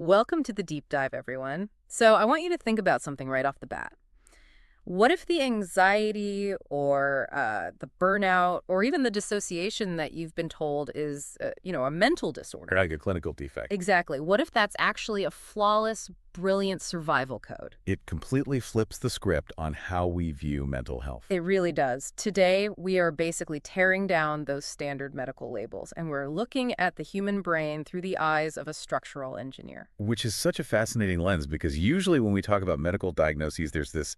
Welcome to the deep dive, everyone. So, I want you to think about something right off the bat. What if the anxiety or the burnout or even the dissociation that you've been told is, a mental Or disorder? like a clinical defect. Exactly. What if that's actually a flawless, brilliant survival code? It completely flips the script on how we view mental health, It really does. Today, we are basically tearing down those standard medical labels, and we're looking at the human brain through the eyes of a structural engineer. which is such a fascinating lens because usually when we talk about medical diagnoses, there's this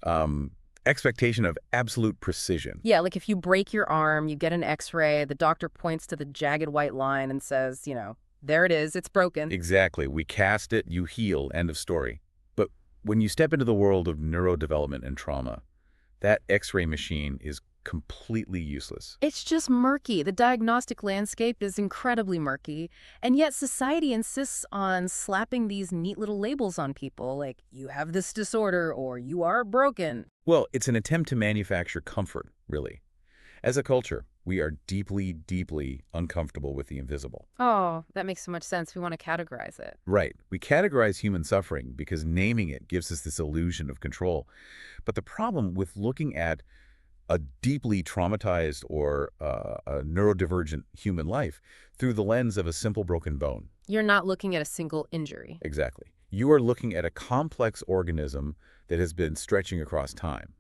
um, expectation of absolute precision. Yeah, like if you break your arm, you get an x-ray, the doctor points to the jagged white line and says, there it is, it's broken. Exactly. We cast it, you heal, end of story. But when you step into the world of neurodevelopment and trauma, that X-ray machine is completely useless. It's just murky. The diagnostic landscape is incredibly murky, and yet society insists on slapping these neat little labels on people, like you have this disorder or you are broken. Well, it's an attempt to manufacture comfort, really. As a culture, we are deeply, deeply uncomfortable with the invisible. Oh, that makes so much sense. We want to categorize it. Right. We categorize human suffering because naming it gives us this illusion of control. But the problem with looking at a deeply traumatized or a neurodivergent human life through the lens of a simple broken bone. You're not looking at a single injury. Exactly. You are looking at a complex organism that has been stretching across time,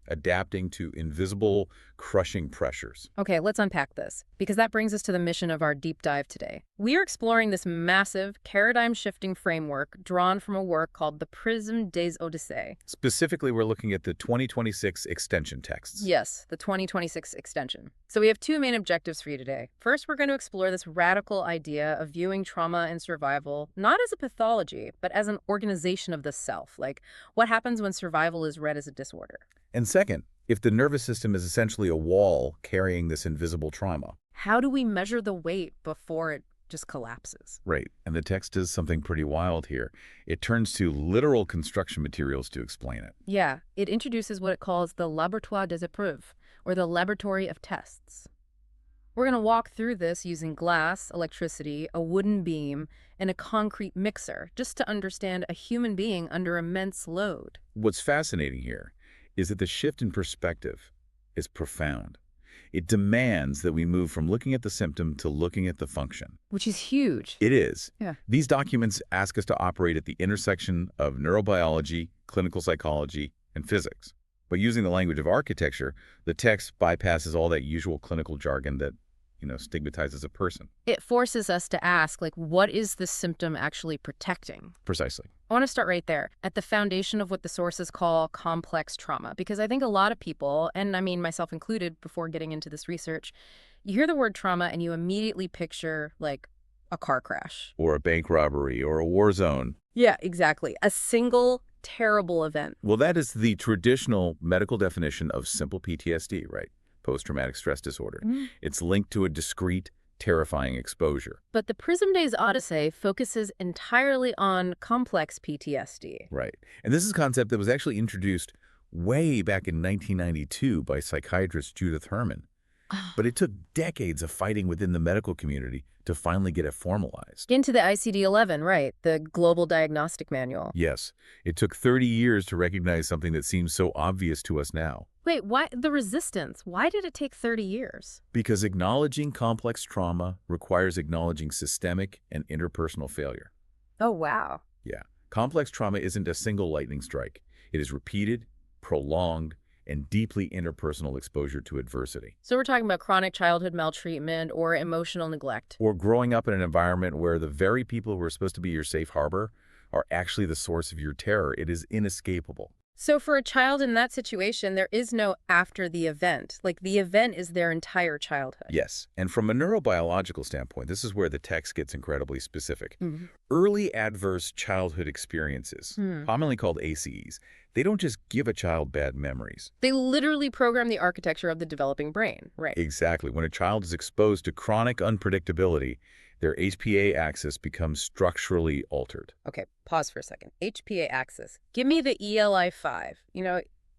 adapting to invisible, crushing pressures. Okay, let's unpack this, because that brings us to the mission of our deep dive today. We are exploring this massive, paradigm-shifting framework drawn from a work called The Prisme des Odysseys. Specifically, we're looking at the 2026 extension texts. Yes, the 2026 extension. So we have two main objectives for you today. First, we're going to explore this radical idea of viewing trauma and survival not as a pathology, but as an organization of the self. Like, what happens when survival is read as a disorder? And second, if the nervous system is essentially a wall carrying this invisible trauma. How do we measure the weight before it just collapses? Right. And the text does something pretty wild here. It turns to literal construction materials to explain it. Yeah, it introduces what it calls the laboratoire des épreuves, or the laboratory of tests. We're going to walk through this using glass, electricity, a wooden beam, and a concrete mixer, just to understand a human being under immense load. What's fascinating here is that the shift in perspective is profound. It demands that we move from looking at the symptom to looking at the function. Which is huge. It is. Yeah. These documents ask us to operate at the intersection of neurobiology, clinical psychology, and physics. But using the language of architecture, the text bypasses all that usual clinical jargon that, stigmatizes a person. It forces us to ask, what is the symptom actually protecting? Precisely. I want to start right there, at the foundation of what the sources call complex trauma, because I think a lot of people, and I mean myself included before getting into this research, you hear the word trauma and you immediately picture, a car crash. Or a bank robbery, or a war zone. Yeah, exactly. A single terrible event. Well, that is the traditional medical definition of simple PTSD, right? Post-traumatic stress disorder. It's linked to a discrete, terrifying exposure. But the Prism Days Odyssey focuses entirely on complex PTSD. Right. And this is a concept that was actually introduced way back in 1992 by psychiatrist Judith Herman. But it took decades of fighting within the medical community to finally get it formalized. Into the ICD-11, right, the Global Diagnostic Manual. Yes, it took 30 years to recognize something that seems so obvious to us now. Wait, why the resistance? Why did it take 30 years? Because acknowledging complex trauma requires acknowledging systemic and interpersonal failure. Oh, wow. Yeah, complex trauma isn't a single lightning strike. It is repeated, prolonged, and deeply interpersonal exposure to adversity. So we're talking about chronic childhood maltreatment or emotional neglect. Or growing up in an environment where the very people who are supposed to be your safe harbor are actually the source of your terror. It is inescapable. So for a child in that situation, there is no after the event. The event is their entire childhood. Yes, and from a neurobiological standpoint, this is where the text gets incredibly specific. Mhm. Early adverse childhood experiences, commonly called ACEs, they don't just give a child bad memories. They literally program the architecture of the developing brain, right? Exactly. When a child is exposed to chronic unpredictability, their HPA axis becomes structurally altered. Okay, pause for a second. HPA axis. Give me the ELI-5.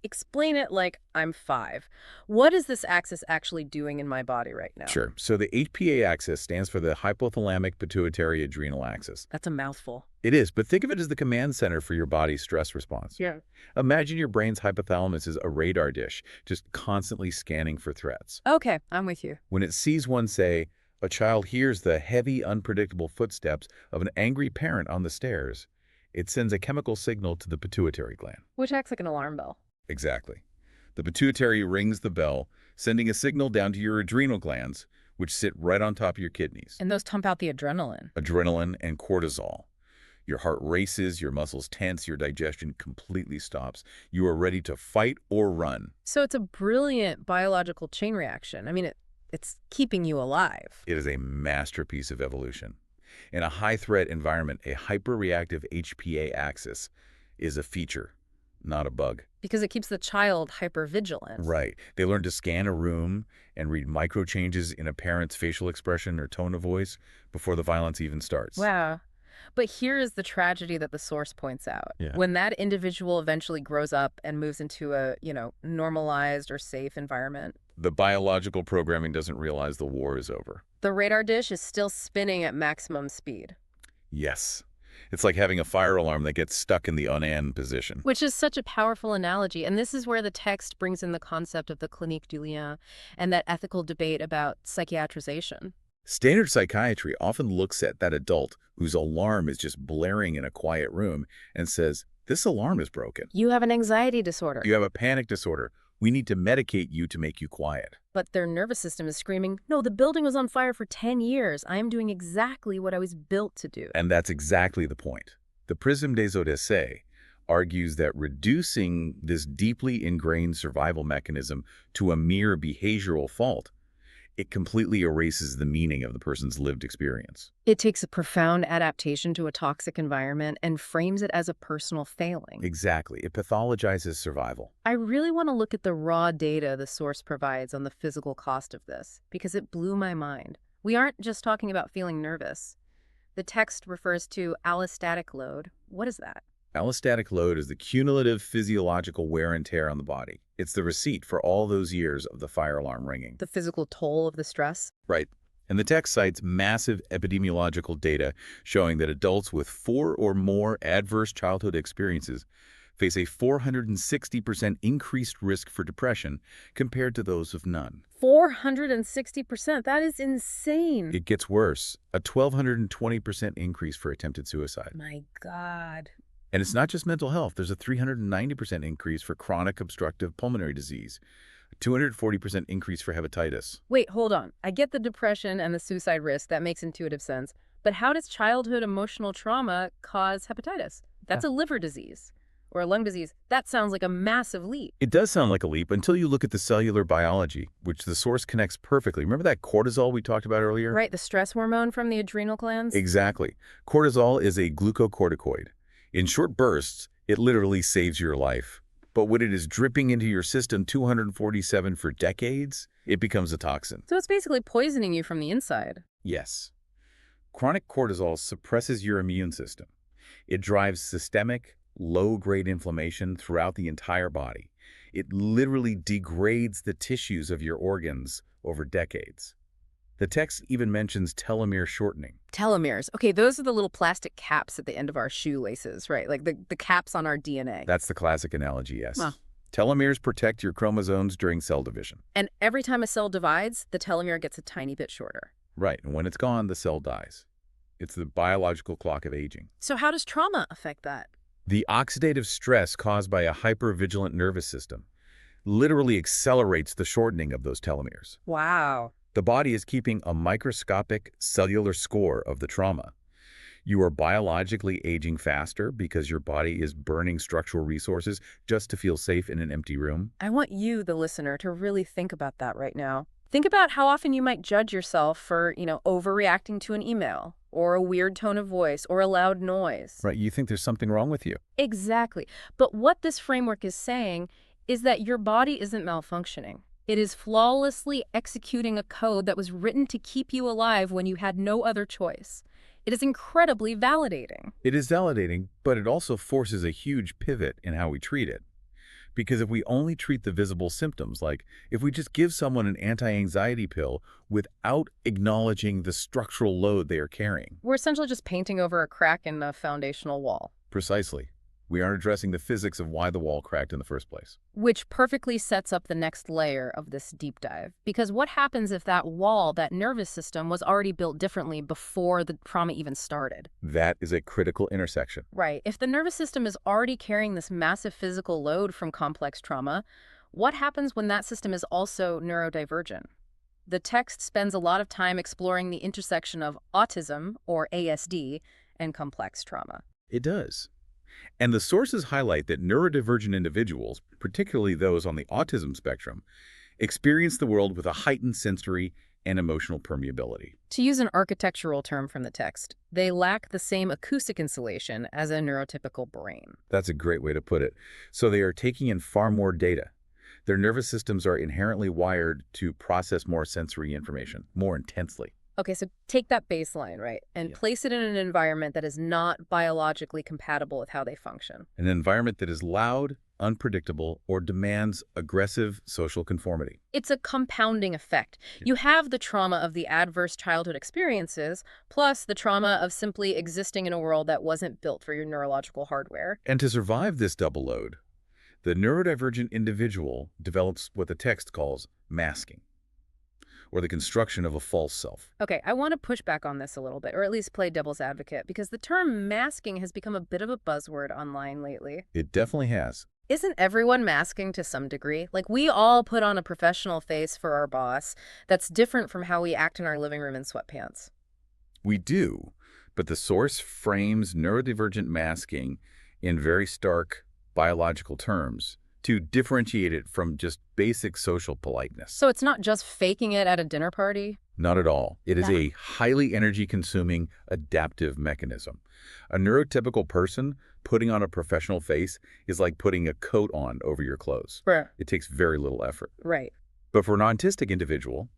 Explain it like I'm 5. What is this axis actually doing in my body right now? Sure. So the HPA axis stands for the hypothalamic pituitary adrenal axis. That's a mouthful. It is, but think of it as the command center for your body's stress response. Yeah. Imagine your brain's hypothalamus is a radar dish, just constantly scanning for threats. Okay, I'm with you. When it sees one, say, a child hears the heavy, unpredictable footsteps of an angry parent on the stairs, it sends a chemical signal to the pituitary gland. Which acts like an alarm bell. Exactly. The pituitary rings the bell, sending a signal down to your adrenal glands, which sit right on top of your kidneys. And those pump out the adrenaline. Adrenaline and cortisol. Your heart races, your muscles tense, your digestion completely stops. You are ready to fight or run. So it's a brilliant biological chain reaction. I mean, it's keeping you alive. It is a masterpiece of evolution. In a high-threat environment, a hyperreactive HPA axis is a feature, not a bug. Because it keeps the child hypervigilant. Right. They learn to scan a room and read micro changes in a parent's facial expression or tone of voice before the violence even starts. Wow. But here is the tragedy that the source points out. Yeah. When that individual eventually grows up and moves into a, normalized or safe environment, The biological programming doesn't realize the war is over. the radar dish is still spinning at maximum speed. Yes. It's like having a fire alarm that gets stuck in the on-end position. Which is such a powerful analogy. And this is where the text brings in the concept of the clinique du lien and that ethical debate about psychiatrization. Standard psychiatry often looks at that adult whose alarm is just blaring in a quiet room and says, this alarm is broken. You have an anxiety disorder. You have a panic disorder. We need to medicate you to make you quiet. But their nervous system is screaming, no, the building was on fire for 10 years. I am doing exactly what I was built to do. And that's exactly the point. The Prisme des Odysseys argues that reducing this deeply ingrained survival mechanism to a mere behavioral fault, it completely erases the meaning of the person's lived experience. It takes a profound adaptation to a toxic environment and frames it as a personal failing. Exactly. It pathologizes survival. I really want to look at the raw data the source provides on the physical cost of this, because it blew my mind. We aren't just talking about feeling nervous. The text refers to allostatic load. What is that? Allostatic load is the cumulative physiological wear and tear on the body. It's the receipt for all those years of the fire alarm ringing. The physical toll of the stress? Right. And the text cites massive epidemiological data showing that adults with 4 or more adverse childhood experiences face a 460% increased risk for depression compared to those of none. 460%. That is insane. It gets worse. A 1,220% increase for attempted suicide. My God. And it's not just mental health. There's a 390% increase for chronic obstructive pulmonary disease, a 240% increase for hepatitis. Wait, hold on. I get the depression and the suicide risk. That makes intuitive sense. But how does childhood emotional trauma cause hepatitis? That's a liver disease or a lung disease. That sounds like a massive leap. It does sound like a leap until you look at the cellular biology, which the source connects perfectly. Remember that cortisol we talked about earlier? Right, the stress hormone from the adrenal glands? Exactly. Cortisol is a glucocorticoid. In short bursts, it literally saves your life. But when it is dripping into your system 247 for decades, it becomes a toxin. So it's basically poisoning you from the inside. Yes. Chronic cortisol suppresses your immune system. It drives systemic, low-grade inflammation throughout the entire body. It literally degrades the tissues of your organs over decades. The text even mentions telomere shortening. Telomeres. Okay, those are the little plastic caps at the end of our shoelaces, right? Like the caps on our DNA. That's the classic analogy, yes. Huh. Telomeres protect your chromosomes during cell division. And every time a cell divides, the telomere gets a tiny bit shorter. Right, and when it's gone, the cell dies. It's the biological clock of aging. So how does trauma affect that? The oxidative stress caused by a hypervigilant nervous system literally accelerates the shortening of those telomeres. Wow. The body is keeping a microscopic cellular score of the trauma. You are biologically aging faster because your body is burning structural resources just to feel safe in an empty room. I want you, the listener, to really think about that right now. Think about how often you might judge yourself for, overreacting to an email or a weird tone of voice or a loud noise. Right, you think there's something wrong with you. Exactly. But what this framework is saying is that your body isn't malfunctioning. It is flawlessly executing a code that was written to keep you alive when you had no other choice. It is incredibly validating. It is validating, but it also forces a huge pivot in how we treat it. Because if we only treat the visible symptoms, like if we just give someone an anti-anxiety pill without acknowledging the structural load they are carrying. We're essentially just painting over a crack in the foundational wall. Precisely. We aren't addressing the physics of why the wall cracked in the first place. Which perfectly sets up the next layer of this deep dive. Because what happens if that wall, that nervous system, was already built differently before the trauma even started? That is a critical intersection. Right. If the nervous system is already carrying this massive physical load from complex trauma, what happens when that system is also neurodivergent? The text spends a lot of time exploring the intersection of autism, or ASD, and complex trauma. It does. And the sources highlight that neurodivergent individuals, particularly those on the autism spectrum, experience the world with a heightened sensory and emotional permeability. To use an architectural term from the text, they lack the same acoustic insulation as a neurotypical brain. That's a great way to put it. So they are taking in far more data. Their nervous systems are inherently wired to process more sensory information, more intensely. Okay, so take that baseline, right, and Yeah. place it in an environment that is not biologically compatible with how they function. An environment that is loud, unpredictable, or demands aggressive social conformity. It's a compounding effect. You have the trauma of the adverse childhood experiences, plus the trauma of simply existing in a world that wasn't built for your neurological hardware. And to survive this double load, the neurodivergent individual develops what the text calls masking, or the construction of a false self. Okay, I want to push back on this a little bit, or at least play devil's advocate, because the term masking has become a bit of a buzzword online lately. It definitely has. Isn't everyone masking to some degree? Like, we all put on a professional face for our boss that's different from how we act in our living room in sweatpants. We do, but the source frames neurodivergent masking in very stark biological terms to differentiate it from just basic social politeness. So it's not just faking it at a dinner party? Not at all. It is a highly energy-consuming adaptive mechanism. A neurotypical person putting on a professional face is like putting a coat on over your clothes. It takes very little effort. Right. But for an autistic individual,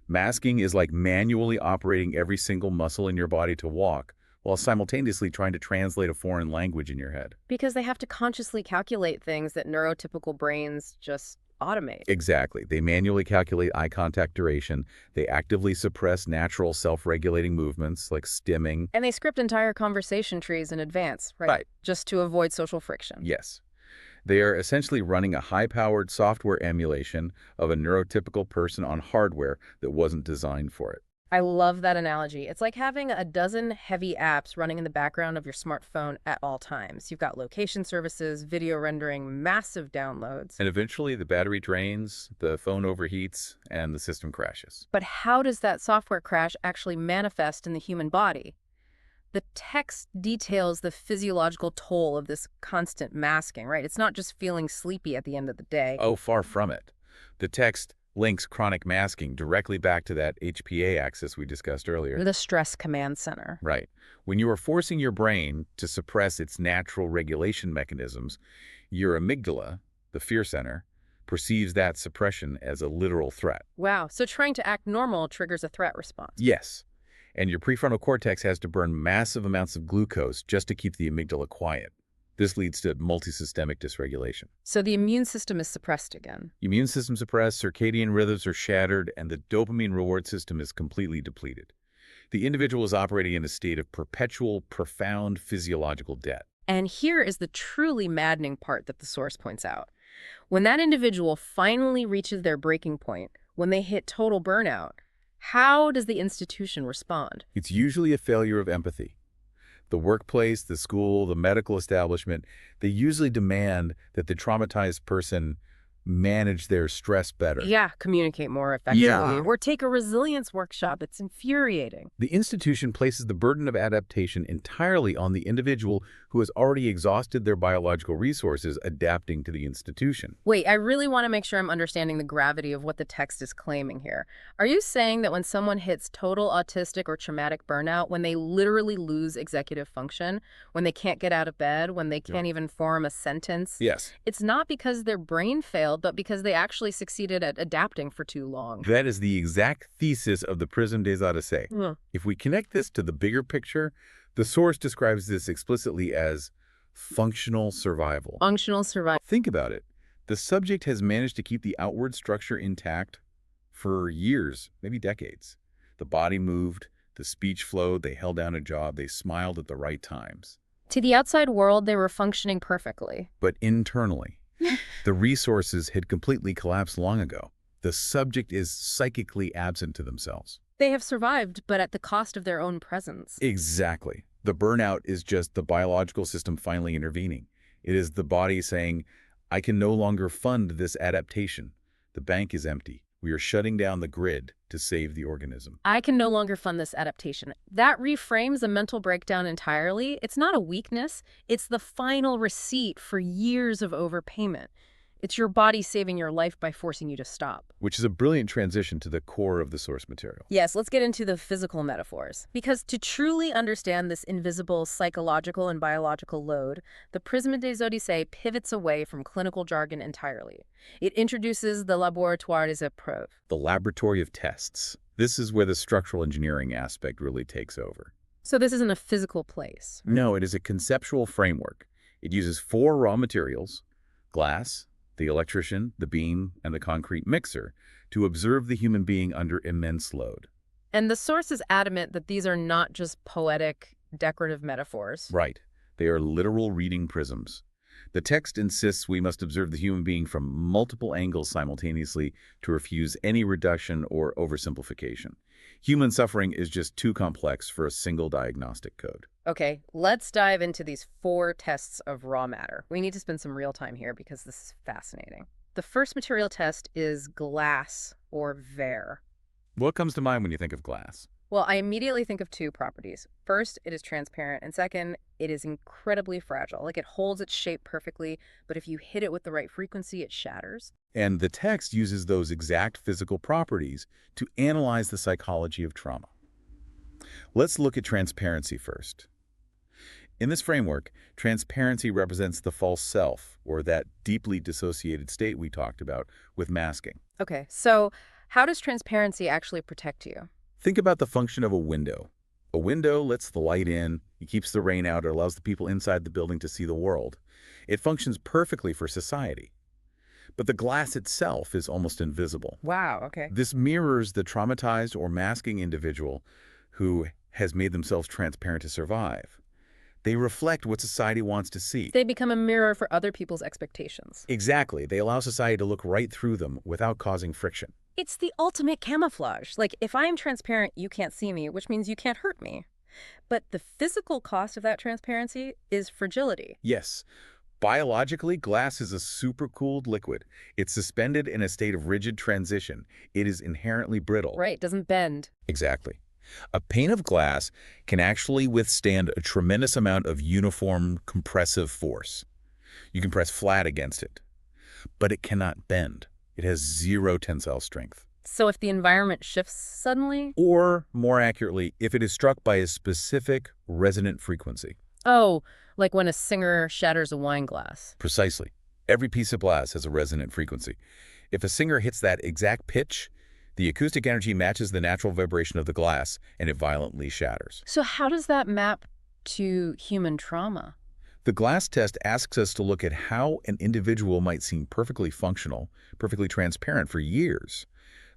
masking is like manually operating every single muscle in your body to walk, while simultaneously trying to translate a foreign language in your head. Because they have to consciously calculate things that neurotypical brains just automate. Exactly. They manually calculate eye contact duration. They actively suppress natural self-regulating movements like stimming. And they script entire conversation trees in advance, right? Right. Just to avoid social friction. Yes. They are essentially running a high-powered software emulation of a neurotypical person on hardware that wasn't designed for it. I love that analogy. It's like having a dozen heavy apps running in the background of your smartphone at all times. You've got location services, video rendering, massive downloads. And eventually the battery drains, the phone overheats, and the system crashes. But how does that software crash actually manifest in the human body? The text details the physiological toll of this constant masking, right? It's not just feeling sleepy at the end of the day. Oh, far from it. The text links chronic masking directly back to that HPA axis we discussed earlier. The stress command center. Right. When you are forcing your brain to suppress its natural regulation mechanisms, your amygdala, the fear center, perceives that suppression as a literal threat. Wow. So trying to act normal triggers a threat response. Yes. And your prefrontal cortex has to burn massive amounts of glucose just to keep the amygdala quiet. This leads to multisystemic dysregulation. So the immune system is suppressed again. Immune system suppressed, circadian rhythms are shattered, and the dopamine reward system is completely depleted. The individual is operating in a state of perpetual, profound physiological debt. And here is the truly maddening part that the source points out. When that individual finally reaches their breaking point, when they hit total burnout, how does the institution respond? It's usually a failure of empathy. The workplace, the school, the medical establishment, they usually demand that the traumatized person manage their stress better. Yeah, communicate more effectively. Yeah. Or take a resilience workshop. It's infuriating. The institution places the burden of adaptation entirely on the individual who has already exhausted their biological resources adapting to the institution. Wait, I really want to make sure I'm understanding the gravity of what the text is claiming here. Are you saying that when someone hits total autistic or traumatic burnout, when they literally lose executive function, when they can't get out of bed, when they can't even form a sentence, Yes. it's not because their brain failed, but because they actually succeeded at adapting for too long? That is the exact thesis of the Prisme des Odyssées. Hmm. If we connect this to the bigger picture, the source describes this explicitly as functional survival. Functional survival. Think about it. The subject has managed to keep the outward structure intact for years, maybe decades. The body moved, the speech flowed, they held down a jaw, they smiled at the right times. To the outside world, they were functioning perfectly. But internally, the resources had completely collapsed long ago. The subject is psychically absent to themselves. They have survived, but at the cost of their own presence. Exactly. The burnout is just the biological system finally intervening. It is the body saying, I can no longer fund this adaptation. The bank is empty. We are shutting down the grid to save the organism. I can no longer fund this adaptation. That reframes a mental breakdown entirely. It's not a weakness. It's the final receipt for years of overpayment. It's your body saving your life by forcing you to stop. Which is a brilliant transition to the core of the source material. Yes, let's get into the physical metaphors. Because to truly understand this invisible psychological and biological load, the Prisme des Odyssees pivots away from clinical jargon entirely. It introduces the laboratoire des épreuves. The laboratory of tests. This is where the structural engineering aspect really takes over. So this isn't a physical place. No, it is a conceptual framework. It uses 4 raw materials, glass, the electrician, the beam, and the concrete mixer, to observe the human being under immense load. And the source is adamant that these are not just poetic, decorative metaphors. Right. They are literal reading prisms. The text insists we must observe the human being from multiple angles simultaneously to refuse any reduction or oversimplification. Human suffering is just too complex for a single diagnostic code. Okay, let's dive into these 4 tests of raw matter. We need to spend some real time here because this is fascinating. The first material test is glass, or verre. What comes to mind when you think of glass? Well, I immediately think of 2 properties. First, it is transparent, and second, it is incredibly fragile. Like, it holds its shape perfectly, but if you hit it with the right frequency, it shatters. And the text uses those exact physical properties to analyze the psychology of trauma. Let's look at transparency first. In this framework, transparency represents the false self, or that deeply dissociated state we talked about with masking. Okay, so how does transparency actually protect you? Think about the function of a window. A window lets the light in, it keeps the rain out, it allows the people inside the building to see the world. It functions perfectly for society. But the glass itself is almost invisible. Wow, okay. This mirrors the traumatized or masking individual who has made themselves transparent to survive. They reflect what society wants to see. They become a mirror for other people's expectations. Exactly. They allow society to look right through them without causing friction. It's the ultimate camouflage. Like, if I'm transparent, you can't see me, which means you can't hurt me. But the physical cost of that transparency is fragility. Yes. Biologically, glass is a supercooled liquid. It's suspended in a state of rigid transition. It is inherently brittle. Right, doesn't bend. Exactly. A pane of glass can actually withstand a tremendous amount of uniform compressive force. You can press flat against it, but it cannot bend. It has 0 tensile strength. So if the environment shifts suddenly? Or, more accurately, if it is struck by a specific resonant frequency. Oh, like when a singer shatters a wine glass. Precisely. Every piece of glass has a resonant frequency. If a singer hits that exact pitch, the acoustic energy matches the natural vibration of the glass, and it violently shatters. So how does that map to human trauma? The glass test asks us to look at how an individual might seem perfectly functional, perfectly transparent for years.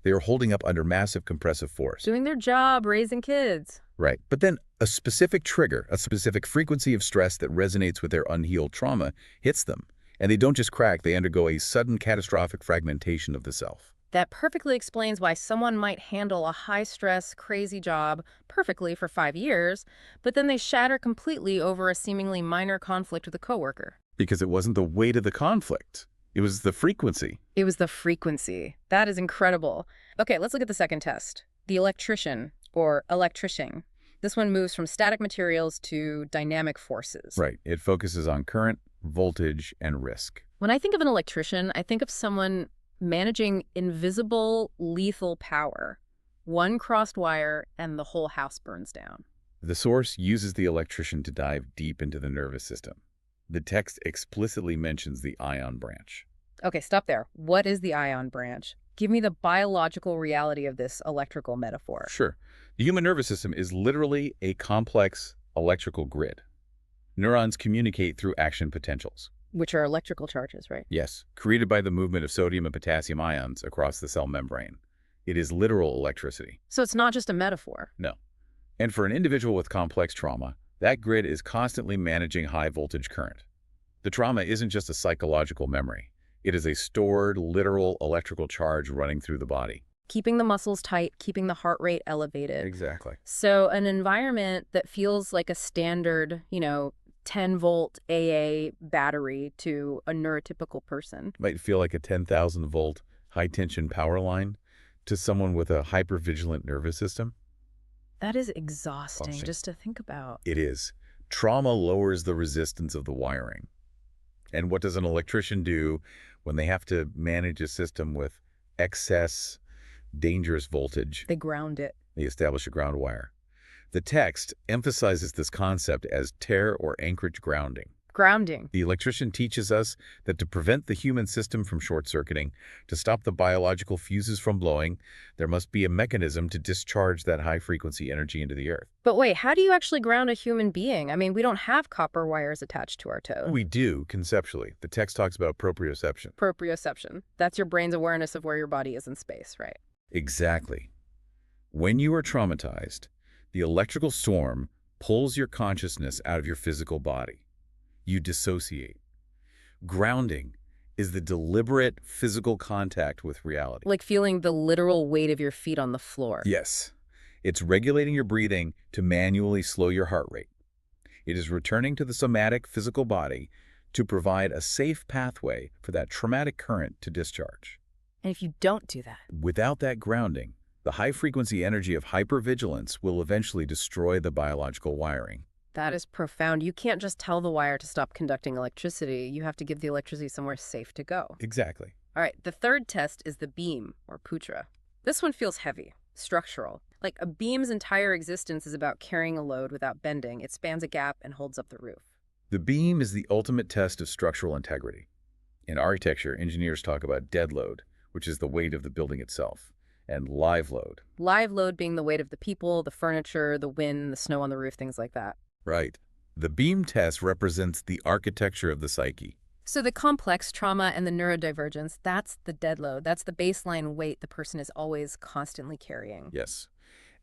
They are holding up under massive compressive force. Doing their job, raising kids. Right. But then a specific trigger, a specific frequency of stress that resonates with their unhealed trauma hits them. And they don't just crack, they undergo a sudden catastrophic fragmentation of the self. That perfectly explains why someone might handle a high-stress, crazy job perfectly for 5 years, but then they shatter completely over a seemingly minor conflict with a coworker. Because it wasn't the weight of the conflict. It was the frequency. It was the frequency. That is incredible. Okay, let's look at the second test. The electrician, or electrician. This one moves from static materials to dynamic forces. Right. It focuses on current, voltage, and risk. When I think of an electrician, I think of someone managing invisible, lethal power. One crossed wire and the whole house burns down. The source uses the electrician to dive deep into the nervous system. The text explicitly mentions the ion branch. Okay, stop there. What is the ion branch? Give me the biological reality of this electrical metaphor. Sure. The human nervous system is literally a complex electrical grid. Neurons communicate through action potentials. which are electrical charges, right? Yes, created by the movement of sodium and potassium ions across the cell membrane. It is literal electricity. So it's not just a metaphor. No. And for an individual with complex trauma, that grid is constantly managing high voltage current. The trauma isn't just a psychological memory. It is a stored, literal electrical charge running through the body. Keeping the muscles tight, keeping the heart rate elevated. Exactly. So an environment that feels like a standard, 10-volt AA battery to a neurotypical person. Might feel like a 10,000-volt high-tension power line to someone with a hypervigilant nervous system. That is exhausting just to think about. It is. Trauma lowers the resistance of the wiring. And what does an electrician do when they have to manage a system with excess dangerous voltage? They ground it. They establish a ground wire. The text emphasizes this concept as tear or anchorage grounding. Grounding. The electrician teaches us that to prevent the human system from short-circuiting, to stop the biological fuses from blowing, there must be a mechanism to discharge that high-frequency energy into the earth. But wait, how do you actually ground a human being? I mean, we don't have copper wires attached to our toe. We do, conceptually. The text talks about proprioception. Proprioception. That's your brain's awareness of where your body is in space, right? Exactly. When you are traumatized, the electrical storm pulls your consciousness out of your physical body. You dissociate. Grounding is the deliberate physical contact with reality. Like feeling the literal weight of your feet on the floor. Yes. It's regulating your breathing to manually slow your heart rate. It is returning to the somatic physical body to provide a safe pathway for that traumatic current to discharge. And if you don't do that? Without that grounding, the high-frequency energy of hypervigilance will eventually destroy the biological wiring. That is profound. You can't just tell the wire to stop conducting electricity. You have to give the electricity somewhere safe to go. Exactly. All right, the third test is the beam, or putra. This one feels heavy, structural. Like a beam's entire existence is about carrying a load without bending. It spans a gap and holds up the roof. The beam is the ultimate test of structural integrity. In architecture, engineers talk about dead load, which is the weight of the building itself, and live load. Live load being the weight of the people, the furniture, the wind, the snow on the roof, things like that. Right. The beam test represents the architecture of the psyche. So the complex trauma and the neurodivergence, that's the dead load. That's the baseline weight the person is always constantly carrying. Yes.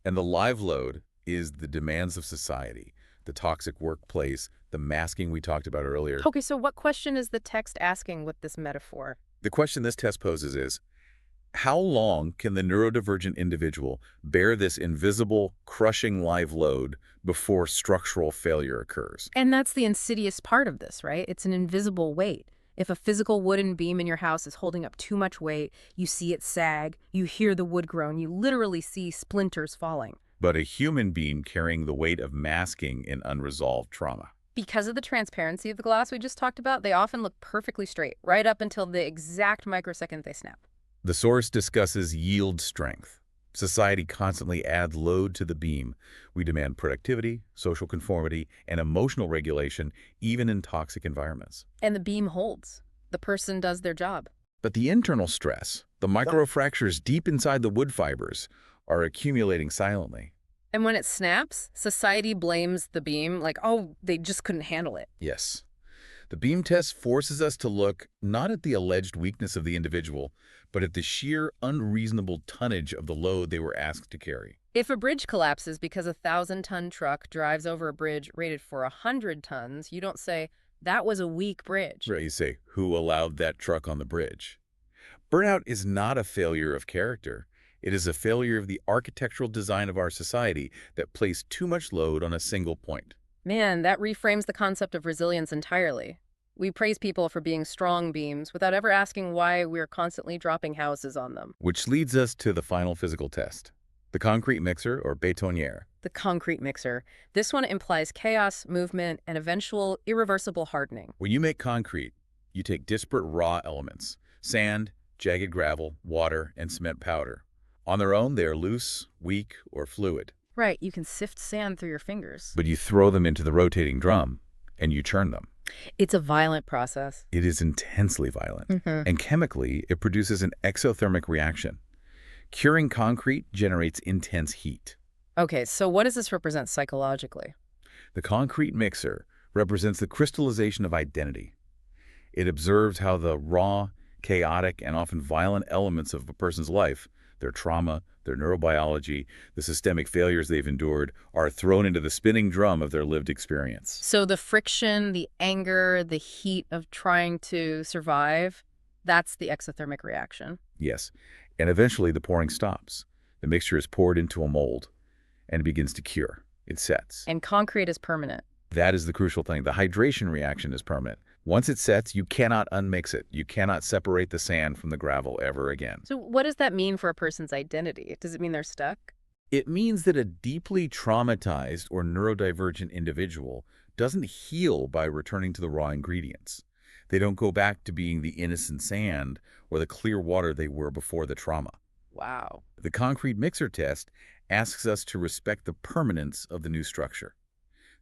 And the live load is the demands of society, the toxic workplace, the masking we talked about earlier. Okay, so what question is the text asking with this metaphor? The question this test poses is, how long can the neurodivergent individual bear this invisible, crushing live load before structural failure occurs? And that's the insidious part of this, right? It's an invisible weight. If a physical wooden beam in your house is holding up too much weight, you see it sag, you hear the wood groan, you literally see splinters falling. But a human being carrying the weight of masking in unresolved trauma. Because of the transparency of the glass we just talked about, they often look perfectly straight, right up until the exact microsecond they snap. The source discusses yield strength. Society constantly adds load to the beam. We demand productivity, social conformity, and emotional regulation, even in toxic environments. And the beam holds. The person does their job. But the internal stress, the microfractures deep inside the wood fibers, are accumulating silently. And when it snaps, society blames the beam like, oh, they just couldn't handle it. Yes. The beam test forces us to look not at the alleged weakness of the individual, but at the sheer unreasonable tonnage of the load they were asked to carry. If a bridge collapses because a 1,000-ton truck drives over a bridge rated for 100 tons, you don't say, that was a weak bridge. Right, you say, who allowed that truck on the bridge? Burnout is not a failure of character. It is a failure of the architectural design of our society that placed too much load on a single point. Man, that reframes the concept of resilience entirely. We praise people for being strong beams without ever asking why we're constantly dropping houses on them. Which leads us to the final physical test, the concrete mixer, or bétonnière. The concrete mixer. This one implies chaos, movement, and eventual irreversible hardening. When you make concrete, you take disparate raw elements, sand, jagged gravel, water, and cement powder. On their own, they are loose, weak, or fluid. Right, you can sift sand through your fingers. But you throw them into the rotating drum, and you churn them. It's a violent process. It is intensely violent. And chemically, it produces an exothermic reaction. Curing concrete generates intense heat. Okay, so what does this represent psychologically? The concrete mixer represents the crystallization of identity. It observes how the raw, chaotic, and often violent elements of a person's life, their trauma, their neurobiology, the systemic failures they've endured, are thrown into the spinning drum of their lived experience. So the friction, the anger, the heat of trying to survive, that's the exothermic reaction. Yes, and eventually the pouring stops. The mixture is poured into a mold, and it begins to cure. It sets. And concrete is permanent. That is the crucial thing. The hydration reaction is permanent. Once it sets, you cannot unmix it. You cannot separate the sand from the gravel ever again. So what does that mean for a person's identity? Does it mean they're stuck? It means that a deeply traumatized or neurodivergent individual doesn't heal by returning to the raw ingredients. They don't go back to being the innocent sand or the clear water they were before the trauma. Wow. The concrete mixer test asks us to respect the permanence of the new structure.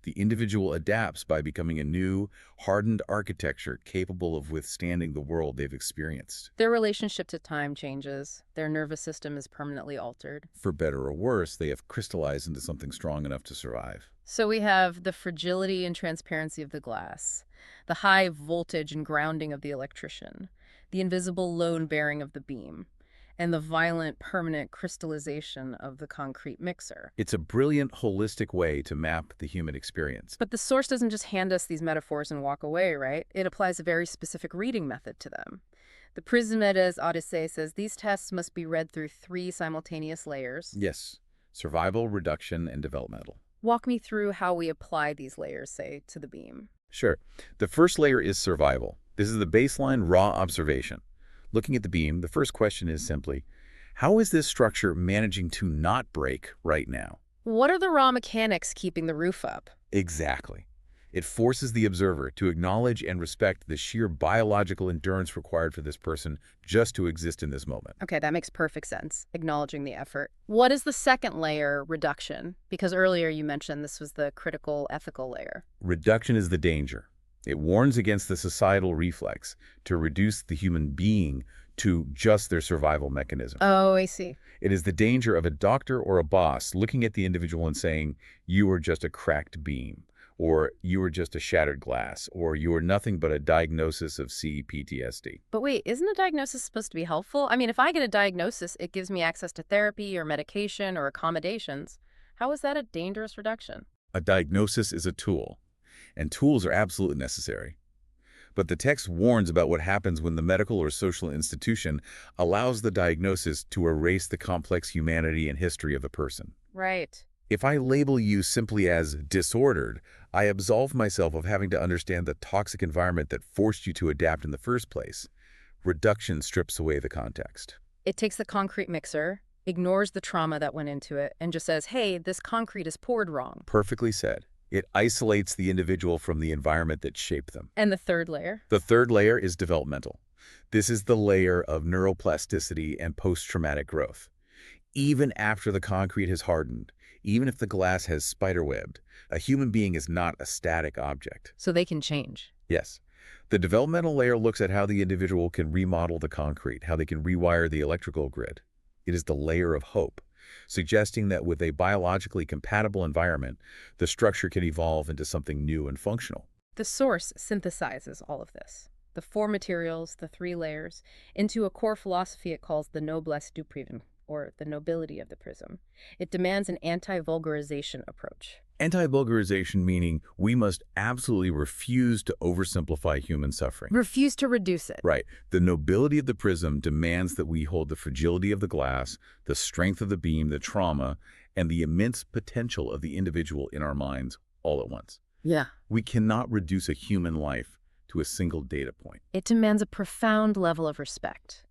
The individual adapts by becoming a new, hardened architecture capable of withstanding the world they've experienced. Their relationship to time changes. Their nervous system is permanently altered. For better or worse, they have crystallized into something strong enough to survive. So we have the fragility and transparency of the glass, the high voltage and grounding of the electrician, the invisible load bearing of the beam, and the violent, permanent crystallization of the concrete mixer. It's a brilliant, holistic way to map the human experience. But the source doesn't just hand us these metaphors and walk away, right? It applies a very specific reading method to them. The Prismedes Odyssey says these tests must be read through 3 simultaneous layers. Yes, survival, reduction, and developmental. Walk me through how we apply these layers, say, to the beam. Sure. The first layer is survival. This is the baseline raw observation. Looking at the beam, the first question is simply, how is this structure managing to not break right now? What are the raw mechanics keeping the roof up? Exactly. It forces the observer to acknowledge and respect the sheer biological endurance required for this person just to exist in this moment. Okay, that makes perfect sense, acknowledging the effort. What is the second layer, reduction? Because earlier you mentioned this was the critical ethical layer. Reduction is the danger. It warns against the societal reflex to reduce the human being to just their survival mechanism. Oh, I see. It is the danger of a doctor or a boss looking at the individual and saying, you are just a cracked beam, or you are just a shattered glass, or you are nothing but a diagnosis of CPTSD. But wait, isn't a diagnosis supposed to be helpful? I mean, if I get a diagnosis, it gives me access to therapy or medication or accommodations. How is that a dangerous reduction? A diagnosis is a tool, and tools are absolutely necessary. But the text warns about what happens when the medical or social institution allows the diagnosis to erase the complex humanity and history of the person. Right. If I label you simply as disordered, I absolve myself of having to understand the toxic environment that forced you to adapt in the first place. Reduction strips away the context. It takes the concrete mixer, ignores the trauma that went into it, and just says, hey, this concrete is poured wrong. Perfectly said. It isolates the individual from the environment that shaped them. And the third layer? The third layer is developmental. This is the layer of neuroplasticity and post-traumatic growth. Even after the concrete has hardened, even if the glass has spiderwebbed, a human being is not a static object. So they can change. Yes. The developmental layer looks at how the individual can remodel the concrete, how they can rewire the electrical grid. It is the layer of hope, suggesting that with a biologically compatible environment, the structure can evolve into something new and functional. The source synthesizes all of this, the 4 materials, the 3 layers, into a core philosophy it calls the noblesse du prisme, or the nobility of the prism. It demands an anti-vulgarization approach. Anti-vulgarization meaning we must absolutely refuse to oversimplify human suffering. Refuse to reduce it. Right. The nobility of the prism demands that we hold the fragility of the glass, the strength of the beam, the trauma, and the immense potential of the individual in our minds all at once. Yeah. We cannot reduce a human life to a single data point. It demands a profound level of respect.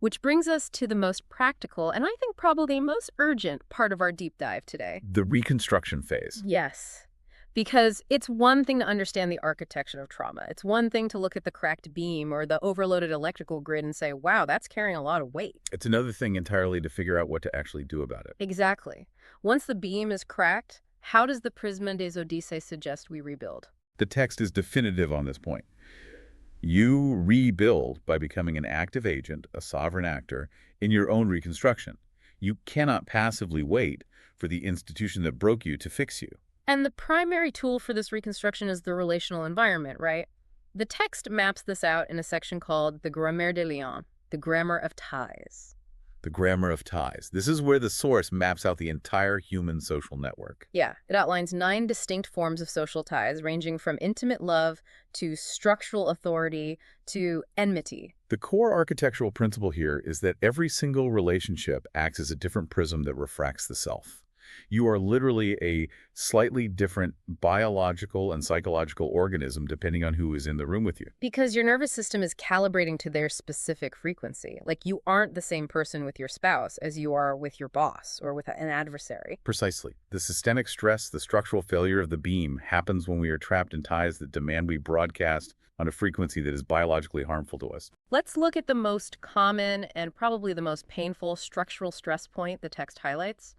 Which brings us to the most practical, and I think probably most urgent part of our deep dive today. The reconstruction phase. Yes. Because it's one thing to understand the architecture of trauma. It's one thing to look at the cracked beam or the overloaded electrical grid and say, wow, that's carrying a lot of weight. It's another thing entirely to figure out what to actually do about it. Exactly. Once the beam is cracked, how does the Prisma des Odysseys suggest we rebuild? The text is definitive on this point. You rebuild by becoming an active agent, a sovereign actor, in your own reconstruction. You cannot passively wait for the institution that broke you to fix you. And the primary tool for this reconstruction is the relational environment, right? The text maps this out in a section called the Grammaire des Liens, the grammar of ties. The grammar of ties. This is where the source maps out the entire human social network. Yeah, it outlines 9 distinct forms of social ties, ranging from intimate love to structural authority to enmity. The core architectural principle here is that every single relationship acts as a different prism that refracts the self. You are literally a slightly different biological and psychological organism depending on who is in the room with you. Because your nervous system is calibrating to their specific frequency. Like, you aren't the same person with your spouse as you are with your boss or with an adversary. Precisely. The systemic stress, the structural failure of the beam happens when we are trapped in ties that demand we broadcast on a frequency that is biologically harmful to us. Let's look at the most common and probably the most painful structural stress point the text highlights.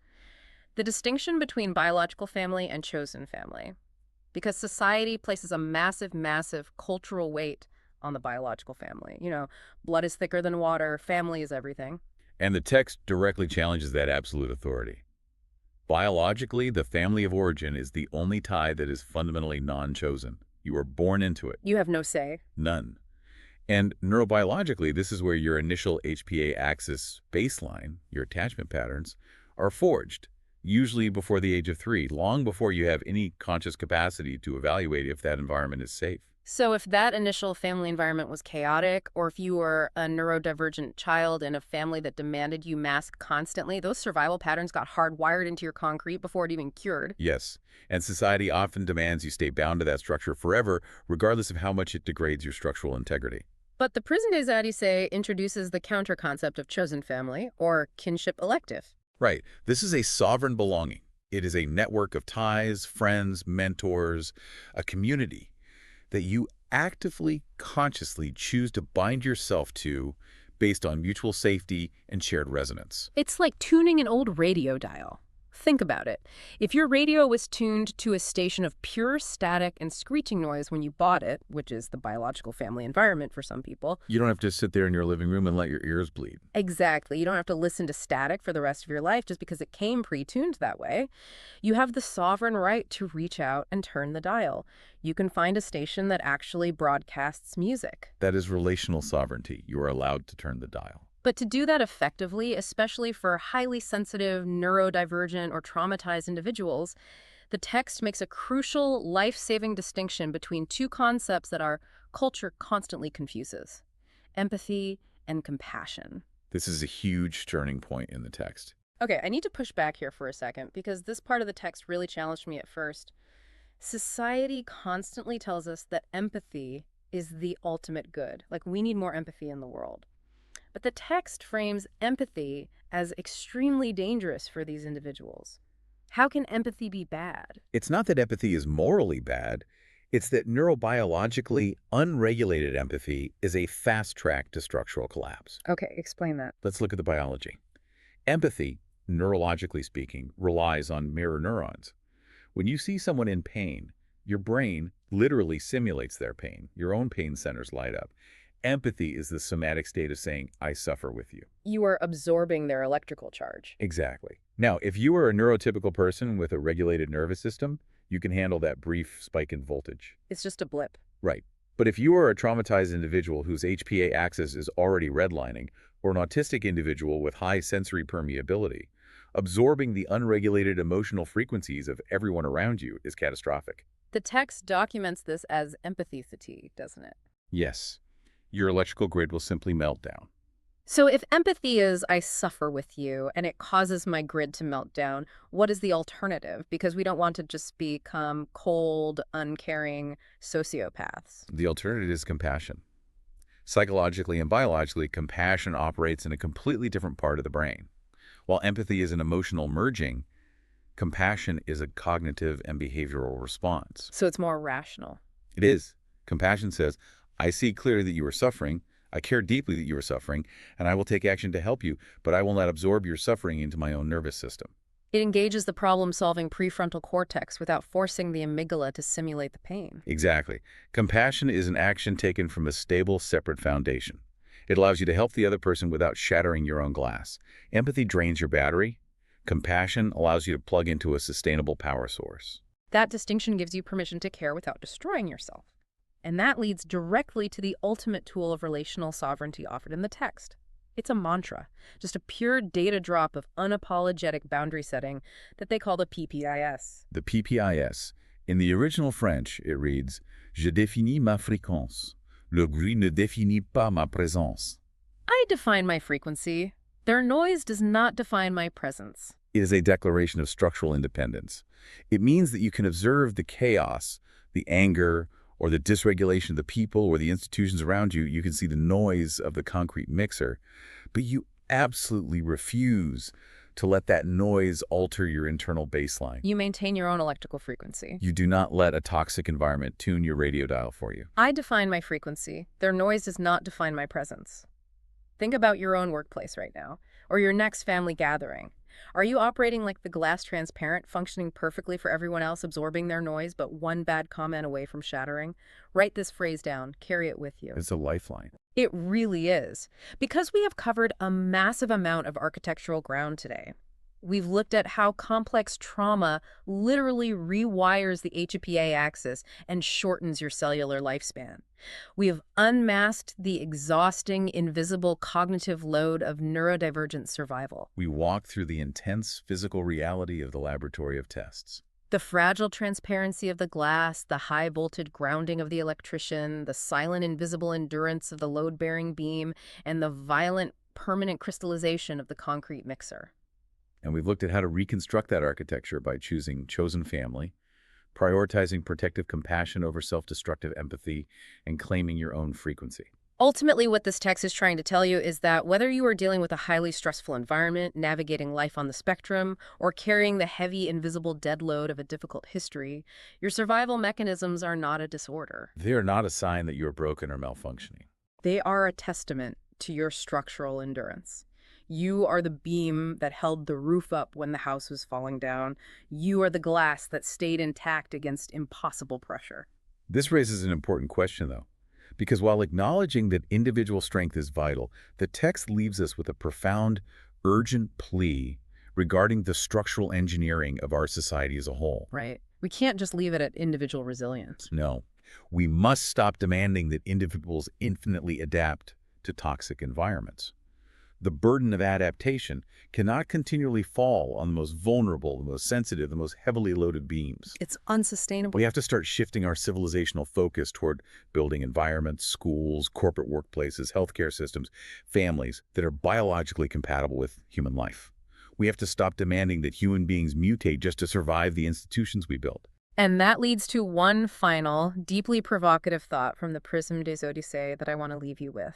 The distinction between biological family and chosen family. Because society places a massive, massive cultural weight on the biological family. You know, blood is thicker than water, family is everything. And the text directly challenges that absolute authority. Biologically, the family of origin is the only tie that is fundamentally non-chosen. You are born into it. You have no say. None. And neurobiologically, this is where your initial HPA axis baseline, your attachment patterns, are forged. Usually before the age of 3, long before you have any conscious capacity to evaluate if that environment is safe. So if that initial family environment was chaotic, or if you were a neurodivergent child in a family that demanded you mask constantly, those survival patterns got hardwired into your concrete before it even cured. Yes, and society often demands you stay bound to that structure forever, regardless of how much it degrades your structural integrity. But the Prison des Odyssées introduces the counter-concept of chosen family, or kinship elective. Right. This is a sovereign belonging. It is a network of ties, friends, mentors, a community that you actively, consciously choose to bind yourself to based on mutual safety and shared resonance. It's like tuning an old radio dial. Think about it. If your radio was tuned to a station of pure static and screeching noise when you bought it, which is the biological family environment for some people. You don't have to sit there in your living room and let your ears bleed. Exactly. You don't have to listen to static for the rest of your life just because it came pre-tuned that way. You have the sovereign right to reach out and turn the dial. You can find a station that actually broadcasts music. That is relational sovereignty. You are allowed to turn the dial. But to do that effectively, especially for highly sensitive, neurodivergent, or traumatized individuals, the text makes a crucial, life-saving distinction between 2 concepts that our culture constantly confuses: empathy and compassion. This is a huge turning point in the text. Okay, I need to push back here for a second because this part of the text really challenged me at first. Society constantly tells us that empathy is the ultimate good. Like, we need more empathy in the world. But the text frames empathy as extremely dangerous for these individuals. How can empathy be bad? It's not that empathy is morally bad. It's that neurobiologically unregulated empathy is a fast track to structural collapse. Okay, explain that. Let's look at the biology. Empathy, neurologically speaking, relies on mirror neurons. When you see someone in pain, your brain literally simulates their pain. Your own pain centers light up. Empathy is the somatic state of saying, I suffer with you. You are absorbing their electrical charge. Exactly. Now, if you are a neurotypical person with a regulated nervous system, you can handle that brief spike in voltage. It's just a blip. Right. But if you are a traumatized individual whose HPA axis is already redlining, or an autistic individual with high sensory permeability, absorbing the unregulated emotional frequencies of everyone around you is catastrophic. The text documents this as empathy fatigue, doesn't it? Yes. Your electrical grid will simply melt down. So if empathy is I suffer with you and it causes my grid to melt down, what is the alternative? Because we don't want to just become cold, uncaring sociopaths. The alternative is compassion. Psychologically and biologically, compassion operates in a completely different part of the brain. While empathy is an emotional merging, compassion is a cognitive and behavioral response. So it's more rational. It is. Compassion says, I see clearly that you are suffering, I care deeply that you are suffering, and I will take action to help you, but I will not absorb your suffering into my own nervous system. It engages the problem-solving prefrontal cortex without forcing the amygdala to simulate the pain. Exactly. Compassion is an action taken from a stable, separate foundation. It allows you to help the other person without shattering your own glass. Empathy drains your battery. Compassion allows you to plug into a sustainable power source. That distinction gives you permission to care without destroying yourself. And that leads directly to the ultimate tool of relational sovereignty offered in the text. It's a mantra, just a pure data drop of unapologetic boundary setting that they call the PPIS. The PPIS. In the original French, it reads, Je définis ma fréquence. Le bruit ne définit pas ma présence. I define my frequency. Their noise does not define my presence. It is a declaration of structural independence. It means that you can observe the chaos, the anger, or the dysregulation of the people or the institutions around you. You can see the noise of the concrete mixer, but you absolutely refuse to let that noise alter your internal baseline. You maintain your own electrical frequency. You do not let a toxic environment tune your radio dial for you. I define my frequency. Their noise does not define my presence. Think about your own workplace right now, or your next family gathering. Are you operating like the glass transparent, functioning perfectly for everyone else, absorbing their noise, but one bad comment away from shattering? Write this phrase down. Carry it with you. It's a lifeline. It really is. Because we have covered a massive amount of architectural ground today. We've looked at how complex trauma literally rewires the HPA axis and shortens your cellular lifespan. We have unmasked the exhausting, invisible cognitive load of neurodivergent survival. We walk through the intense physical reality of the laboratory of tests. The fragile transparency of the glass, the high-voltage grounding of the electrician, the silent, invisible endurance of the load-bearing beam, and the violent, permanent crystallization of the concrete mixer. And we've looked at how to reconstruct that architecture by choosing chosen family, prioritizing protective compassion over self-destructive empathy, and claiming your own frequency. Ultimately, what this text is trying to tell you is that whether you are dealing with a highly stressful environment, navigating life on the spectrum, or carrying the heavy, invisible dead load of a difficult history, your survival mechanisms are not a disorder. They are not a sign that you are broken or malfunctioning. They are a testament to your structural endurance. You are the beam that held the roof up when the house was falling down. You are the glass that stayed intact against impossible pressure. This raises an important question, though, because while acknowledging that individual strength is vital, the text leaves us with a profound, urgent plea regarding the structural engineering of our society as a whole. Right. We can't just leave it at individual resilience. No, we must stop demanding that individuals infinitely adapt to toxic environments. The burden of adaptation cannot continually fall on the most vulnerable, the most sensitive, the most heavily loaded beams. It's unsustainable. We have to start shifting our civilizational focus toward building environments, schools, corporate workplaces, healthcare systems, families that are biologically compatible with human life. We have to stop demanding that human beings mutate just to survive the institutions we build. And that leads to one final, deeply provocative thought from the Prisme des Odyssees that I want to leave you with.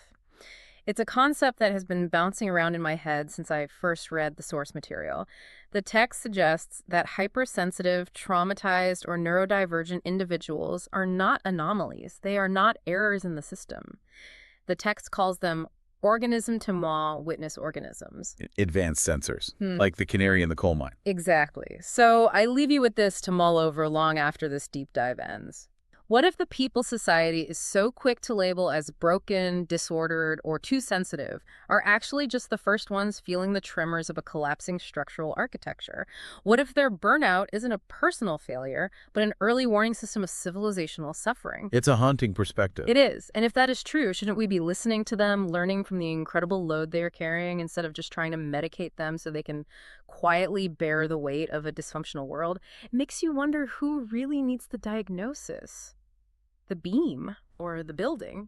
It's a concept that has been bouncing around in my head since I first read the source material. The text suggests that hypersensitive, traumatized, or neurodivergent individuals are not anomalies. They are not errors in the system. The text calls them organism-to-moi witness organisms. Advanced sensors, like the canary in the coal mine. Exactly. So I leave you with this to mull over long after this deep dive ends. What if the people society is so quick to label as broken, disordered, or too sensitive are actually just the first ones feeling the tremors of a collapsing structural architecture? What if their burnout isn't a personal failure, but an early warning system of civilizational suffering? It's a haunting perspective. It is. And if that is true, shouldn't we be listening to them, learning from the incredible load they are carrying instead of just trying to medicate them so they can quietly bear the weight of a dysfunctional world? It makes you wonder who really needs the diagnosis. The beam or the building?